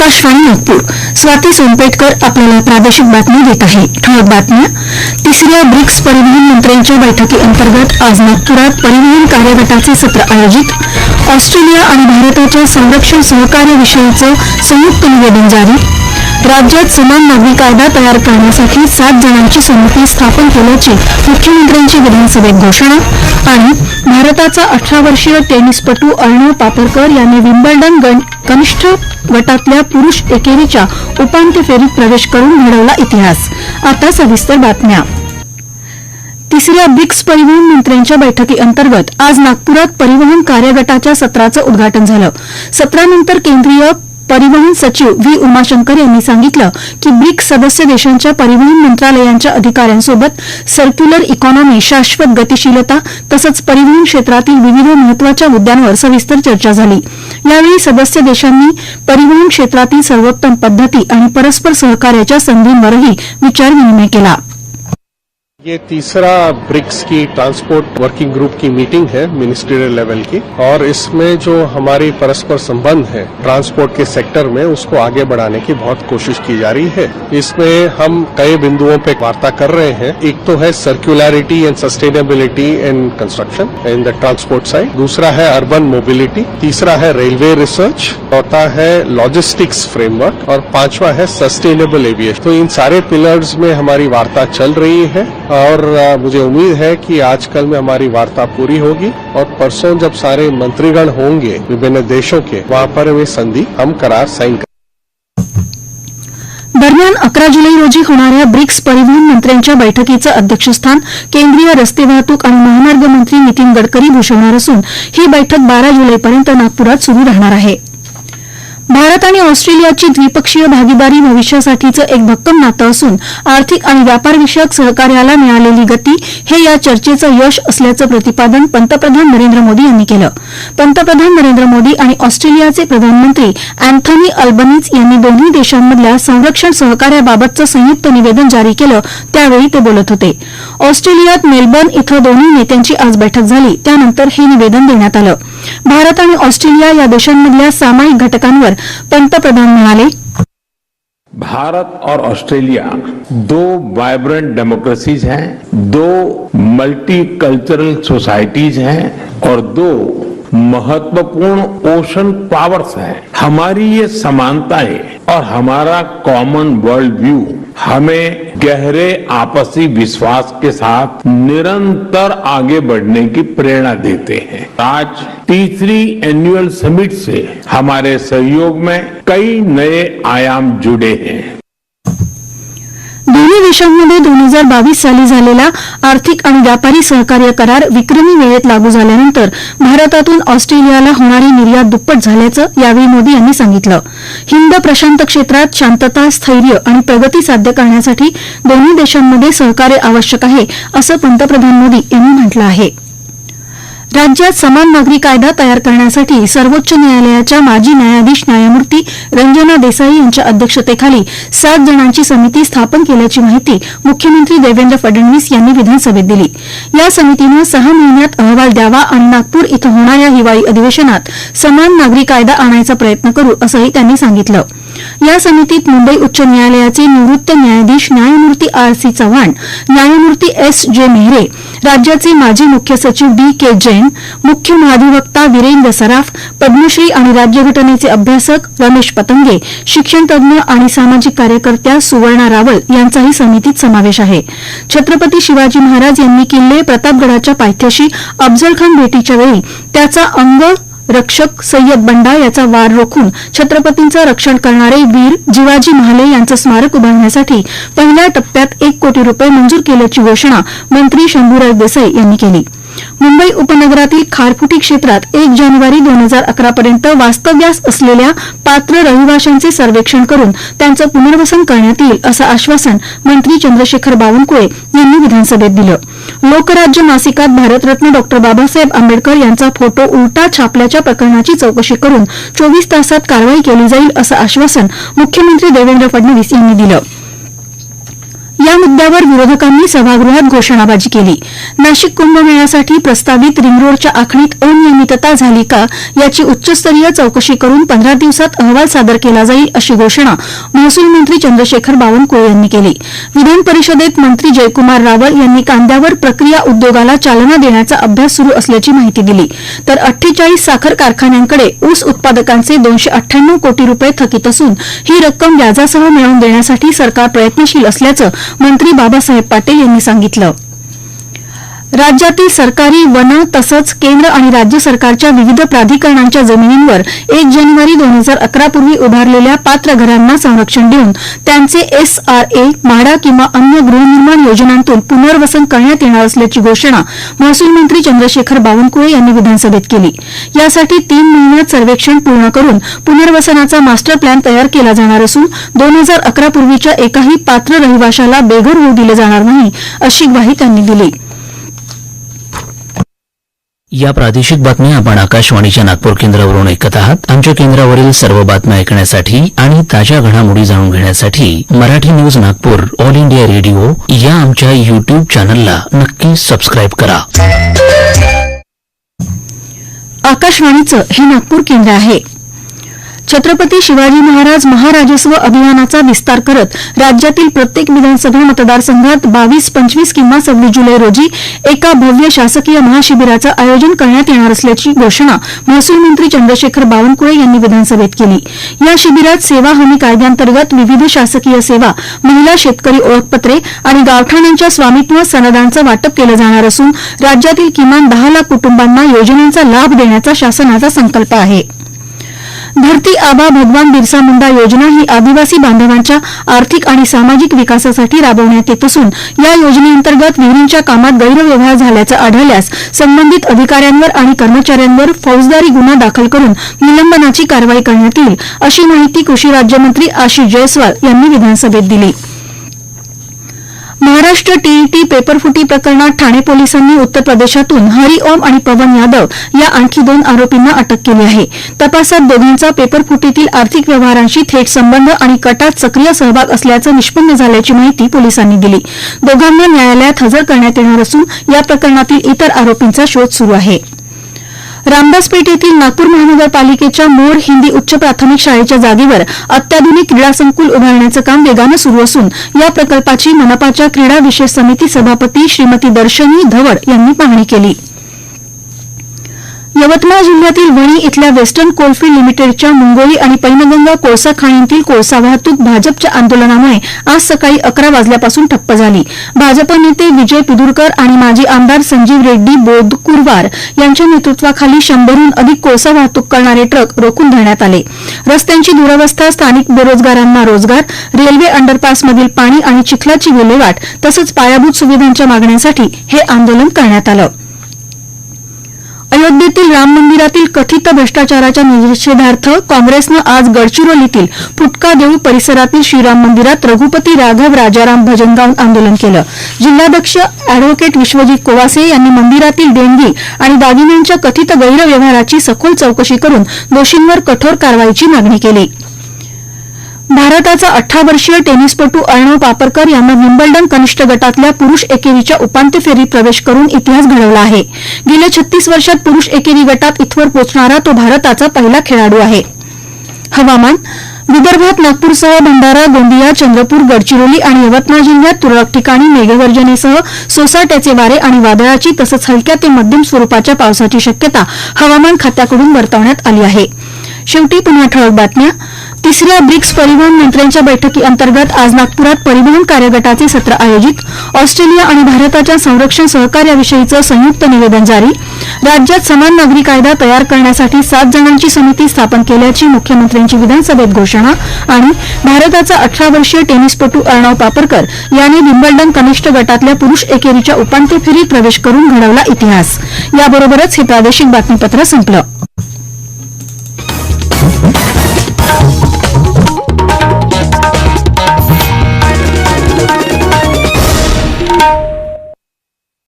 आकाशवाणी नागपूर. स्वाती सोनपेटकर आपल्याला प्रादेशिक बातमी देत आहे. ठळक बातम्या. तिसऱ्या ब्रिक्स परिवहन मंत्र्यांच्या बैठकीअंतर्गत आज नागपुरात परिवहन कार्यगटाचे सत्र आयोजित. ऑस्ट्रेलिया आणि भारताच्या संरक्षण सहकार्याविषयीचं संयुक्त निवेदन जारी. राज्यात समान नागरी कायदा तयार करण्यासाठी 7 जणांची समिती स्थापन केल्याची मुख्यमंत्र्यांची विधानसभेत घोषणा. आणि भारताचा 18 वर्षीय टेनिसपटू अर्णव पापरकर याने विम्बल्डन कनिष्ठ गटातल्या पुरुष एकेरीच्या उपांत्य फेरीत प्रवेश करून घडवला इतिहास. आता सविस्तर बातम्या. तिसऱ्या ब्रिक्स परिवहन मंत्र्यांच्या बैठकीअंतर्गत आज नागपुरात परिवहन कार्यगटाच्या सत्राचं उद्घाटन झालं. सत्रानंतर केंद्रीय परिवहन सचिव व्ही उमाशंकर यांनी सांगितलं की ब्रिक्स सदस्य देशांच्या परिवहन मंत्रालयांच्या अधिकाऱ्यांसोबत सर्क्युलर इकॉनॉमी, शाश्वत गतिशीलता तसंच परिवहन क्षेत्रातील विविध महत्वाच्या मुद्द्यांवर सविस्तर चर्चा झाली. यावेळी सदस्य देशांनी परिवहन क्षेत्रातील सर्वोत्तम पद्धती आणि परस्पर सहकार्याच्या संधींवरही विचारविनिमय केला. ये तीसरा ब्रिक्स की ट्रांसपोर्ट वर्किंग ग्रुप की मीटिंग है मिनिस्ट्रियल लेवल की, और इसमें जो हमारी परस्पर संबंध है ट्रांसपोर्ट के सेक्टर में उसको आगे बढ़ाने की बहुत कोशिश की जा रही है. इसमें हम कई बिंदुओं पे वार्ता कर रहे हैं. एक तो है circularity and sustainability in construction in the transport side, दूसरा है अर्बन मोबिलिटी, तीसरा है रेलवे रिसर्च, चौथा है लॉजिस्टिक्स फ्रेमवर्क और पांचवा है सस्टेनेबल एविएशन. तो इन सारे पिलर्स में हमारी वार्ता चल रही है और मुझे उम्मीद है कि आज कल में हमारी वार्ता पूरी होगी और परसों जब सारे मंत्रीगण होंगे विभिन्न देशों के, वहां पर वे संधि हम करार साइन करेंगे. दरम्यान 11 जुलै रोजी होणाऱ्या ब्रिक्स परिवहन मंत्र्यांच्या बैठकीचं अध्यक्षस्थान केंद्रीय रस्ते वाहतूक आणि महामार्ग मंत्री नितीन गडकरी भूषवणार असून ही बैठक 12 जुलैपर्यंत नागपुरात सुरू राहणार आहे. भारत आणि ऑस्ट्रेलियाची द्विपक्षीय भागीदारी भविष्यासाठीचं एक भक्कम नातं असून आर्थिक आणि व्यापारविषयक सहकार्याला मिळालेली गती हे या चर्चेचं यश असल्याचं प्रतिपादन पंतप्रधान नरेंद्र मोदी यांनी केलं. पंतप्रधान नरेंद्र मोदी आणि ऑस्ट्रेलियाचे प्रधानमंत्री अँथनी अल्बनीज यांनी दोन्ही देशांमधल्या संरक्षण सहकार्याबाबतचं संयुक्त निवेदन जारी केलं. त्यावेळी ते बोलत होते. ऑस्ट्रेलियात मेलबर्न इथं दोन्ही नेत्यांची आज बैठक झाली. त्यानंतर हे निवेदन देण्यात आलं. भारत आणि ऑस्ट्रेलिया या देशांमधल्या सामायिक घटकांवर पंतप्रधान म्हणाले, भारत और ऑस्ट्रेलिया दो वाइब्रेंट डेमोक्रेसीज हैं, दो मल्टीकल्चरल सोसाइटीज हैं और दो महत्वपूर्ण ओशन पावर्स हैं. हमारी ये समानताएं और हमारा कॉमन वर्ल्ड व्यू हमें गहरे आपसी विश्वास के साथ निरंतर आगे बढ़ने की प्रेरणा देते हैं. आज तीसरी एनुअल समिट से हमारे सहयोग में कई नए आयाम जुड़े हैं. दोन्ही देशांमध्ये 2022 साली झालेला आर्थिक आणि व्यापारी सहकार्य करार विक्रमी वेळेत लागू झाल्यानंतर भारतातून ऑस्ट्रेलियाला होणारी निर्यात दुप्पट झाल्याचं यावेळी मोदी यांनी सांगितलं. हिंद प्रशांत क्षेत्रात शांतता, स्थैर्य आणि प्रगती साध्य करण्यासाठी दोन्ही देशांमध्ये सहकार्य आवश्यक आहे असं पंतप्रधान मोदी यांनी म्हटलं आहे. राज्यात समान नागरी कायदा तयार करण्यासाठी सर्वोच्च न्यायालयाच्या माजी न्यायाधीश न्यायमूर्ती रंजना देसाई यांच्या अध्यक्षतेखाली 7 जणांची समिती स्थापन केल्याची माहिती मुख्यमंत्री देवेंद्र फडणवीस यांनी विधानसभेत दिली. या समितीनं 6 महिन्यात अहवाल द्यावा आणि नागपूर इथं होणाऱ्या हिवाळी अधिवेशनात समान नागरी कायदा आणायचा प्रयत्न करू असंही त्यांनी सांगितलं. या समितीत मुंबई उच्च न्यायालयाचे निवृत्त न्यायाधीश न्यायमूर्ती आर सी चव्हाण, न्यायमूर्ती एस जे मेहरे, राज्याचे माजी मुख्य सचिव डी के जैन, मुख्य महाधिवक्ता वीरेंद्र सराफ, पद्मश्री आणि राज्यघटनेचे अभ्यासक रमेश पतंगे, शिक्षणतज्ञ आणि सामाजिक कार्यकर्त्या सुवर्णा रावल यांचाही समितीत समावेश आहे. छत्रपती शिवाजी महाराज यांनी किल्ले प्रतापगडाच्या पायथ्याशी अफजलखान भेटीच्या वेळी त्याचा अंग रक्षक सय्यद बंडा याचा वार रोखून छत्रपतींचं रक्षण करणारे वीर जिवाजी महाले यांचं स्मारक उभारण्यासाठी पहिल्या टप्प्यात 1 कोटी रुपये मंजूर केल्याची घोषणा मंत्री शंभूराज देसाई यांनी केली. मुंबई उपनगरातील खारफुटी क्षेत्रात 1 जानेवारी 2011 पर्यंत वास्तव्यास असलेल्या पात्र रहिवाशांचे सर्वेक्षण करून त्यांचं पुनर्वसन करण्यात येईल असं आश्वासन मंत्री चंद्रशेखर बावनकुळे यांनी विधानसभेत दिलं. लोकराज्य मासिकात भारतरत्न डॉ. बाबासाहेब आंबेडकर यांचा फोटो उलटा छापल्याच्या प्रकरणाची चौकशी करून 24 तासात कारवाई केली जाईल असं आश्वासन मुख्यमंत्री देवेंद्र फडणवीस यांनी दिलं. या मुद्द्यावर विरोधकांनी सभागृहात घोषणाबाजी केली. नाशिक कुंभमेळ्यासाठी प्रस्तावित रिंगरोडच्या आखणीत अनियमितता झाली का याची उच्चस्तरीय चौकशी करून 15 दिवसात अहवाल सादर केला जाईल अशी घोषणा महसूल मंत्री चंद्रशेखर बावनकुळे यांनी केली. विधान परिषदेत मंत्री जयकुमार रावल यांनी कांद्यावर प्रक्रिया उद्योगाला चालना देण्याचा अभ्यास सुरू असल्याची माहिती दिली. तर 48 साखर कारखान्यांकडे ऊस उत्पादकांचे 298 कोटी रुपये थकीत असून ही रक्कम व्याजासह मिळवून देण्यासाठी सरकार प्रयत्नशील असल्याचं मंत्री बाबासाहेब पाटील यांनी सांगितलं. राज्यातील सरकारी वनं तसंच केंद्र आणि राज्य सरकारच्या विविध प्राधिकरणांच्या जमिनींवर 1 जानेवारी 2011 पूर्वी उभारलेल्या पात्र घरांना संरक्षण देऊन त्यांचे SRA, म्हाडा किंवा अन्य गृहनिर्माण योजनांतून पुनर्वसन करण्यात येणार असल्याची घोषणा महसूल मंत्री चंद्रशेखर बावनकुळे यांनी विधानसभेत केली. यासाठी 3 महिन्यात सर्वेक्षण पूर्ण करून पुनर्वसनाचा मास्टर प्लॅन तयार केला जाणार असून 2011 पूर्वीच्या एकाही पात्र रहिवाशाला बेघर होऊ दिले जाणार नाही अशी ग्वाही त्यांनी दिली. या प्रादेशिक बातम्या आपण आकाशवाणीच्या नागपूर केंद्रावरून ऐकत आहात. आमच्या केंद्रावरील सर्व बातम्या ऐकण्यासाठी आणि ताज्या घडामोडी जाणून घेण्यासाठी Marathi news Nagpur all India radio या आमच्या युट्यूब चॅनलला नक्की सबस्क्राईब करा. आकाशवाणीचं हे नागपूर केंद्र आहे. छत्रपती शिवाजी महाराज महाराजस्व अभियानाचा विस्तार करत राज्यातील प्रत्येक विधानसभा मतदारसंघात 22, 25 किंवा 26 जुलै रोजी एका भव्य शासकीय महाशिबिराचं आयोजन करण्यात येणार असल्याची घोषणा महसूल मंत्री चंद्रशेखर बावनकुळे यांनी विधानसभेत केली. या शिबिरात सेवा हमी कायद्याअंतर्गत विविध शासकीय सेवा, महिला शेतकरी ओळखपत्रे आणि गावठाणांच्या स्वामित्व सनदांचं वाटप केलं जाणार असून राज्यातील किमान 10 लाख कुटुंबांना योजनेचा लाभ देण्याचा शासनाचा संकल्प आहे. धरती आबा भगवान बिरसा मुंडा योजना ही आदिवासी बांधवांच्या आर्थिक आणि सामाजिक विकासासाठी राबवण्यात येत असून या योजनेअंतर्गत विहिरींच्या कामात गैरव्यवहार झाल्याचं आढळल्यास संबंधित अधिकाऱ्यांवर आणि कर्मचाऱ्यांवर फौजदारी गुन्हा दाखल करून निलंबनाची कारवाई करण्यात येईल अशी माहिती कृषी राज्यमंत्री आशिष जयस्वाल यांनी विधानसभेत दिली. महाराष्ट्र टीईटी पेपरफुटी प्रकरणात ठाणे पोलिसांनी उत्तर प्रदेशातून हरिओम आणि पवन यादव या आणखी 2 आरोपींना अटक केली आहे. तपासात दोघांचा पेपरफुटीतील आर्थिक व्यवहारांशी थेट संबंध आणि कटात सक्रिय सहभाग असल्याचं निष्पन्न झाल्याची माहिती पोलिसांनी दिली. दोघांना न्यायालयात हजर करण्यात येणार असून या प्रकरणातील इतर आरोपींचा शोध सुरू आहे. रामदासपेठ येथील नागपूर महानगरपालिकेच्या मोर हिंदी उच्च प्राथमिक शाळेच्या जागेवर अत्याधुनिक क्रीडा संकुल उभारण्याचं काम वेगानं सुरू असून या प्रकल्पाची मनपाच्या क्रीडा विशेष समिती सभापती श्रीमती दर्शनी धवड यांनी पाहणी केली. यवतमाळ जिल्ह्यातील वणी इथल्या वेस्टर्न कोलफील्ड लिमिटेडच्या मुंगोली आणि पैनगंगा कोळसा खाणींतील कोळसा वाहतूक भाजपच्या आंदोलनामुळे आज सकाळी 11 वाजल्यापासून ठप्प झाली. भाजप नेते विजय पिदुरकर आणि माजी आमदार संजीव रेड्डी बोदकुरवार यांच्या नेतृत्वाखाली 100हून अधिक कोळसा वाहतूक करणारे ट्रक रोखून धरण्यात आले. रस्त्यांची दुरवस्था, स्थानिक बेरोजगारांना रोजगार, रेल्वे अंडरपासमधील पाणी आणि चिखलाची विल्हेवाट तसंच पायाभूत सुविधांच्या मागण्यांसाठी हे आंदोलन करण्यात आलं. अयोध्येतील राम मंदिरातील कथित भ्रष्टाचाराच्या निषेधार्थ काँग्रेसनं आज गडचिरोलीतील फुटका देऊळ परिसरातील श्रीराम मंदिरात रघुपती राघव राजाराम भजन गाऊन आंदोलन केलं. जिल्हाध्यक्ष अॅडव्होकेट विश्वजित कोवासे यांनी मंदिरातील देणगी आणि दागिन्यांच्या कथित गैरव्यवहाराची सखोल चौकशी करून दोषींवर कठोर कारवाईची मागणी केली. भारताचा 18 वर्षीय टेनिसपटू अर्णव पापरकर यानं विम्बल्डन कनिष्ठ गटातल्या पुरुष एकेरीच्या उपांत्य फेरीत प्रवेश करून इतिहास घडवला आहे. गेल्या 36 वर्षात पुरुष एकेरी गटात इथवर पोहोचणारा तो भारताचा पहिला खेळाडू आहे. हवामान. विदर्भात नागपूरसह भंडारा, गोंदिया, चंद्रपूर, गडचिरोली आणि यवतमाळ जिल्ह्यात तुरळक ठिकाणी मेघगर्जनेसह सोसाट्याचे वारे आणि वादळाची तसंच हलक्या ते मध्यम स्वरूपाच्या पावसाची शक्यता हवामान खात्याकडून वर्तवण्यात आली आहे. शेवटी पुन्हा ठळक बातम्या. 3ऱ्या ब्रिक्स परिवहन मंत्र्यांच्या बैठकीअंतर्गत आज नागपुरात परिवहन कार्यगटाचे सत्र आयोजित. ऑस्ट्रेलिया आणि भारताच्या संरक्षण सहकार्याविषयीचं संयुक्त निवेदन जारी. राज्यात समान नागरी कायदा तयार करण्यासाठी 7 जणांची समिती स्थापन केल्याची मुख्यमंत्र्यांची विधानसभेत घोषणा. आणि भारताचा 18 वर्षीय टेनिसपटू अर्णव पापरकर याने विम्बल्डन कनिष्ठ गटातल्या पुरुष एकेरीच्या उपांत्य फेरीत प्रवेश करून घडवला इतिहास. याबरोबरच हे प्रादेशिक बातमीपत्र संपलं.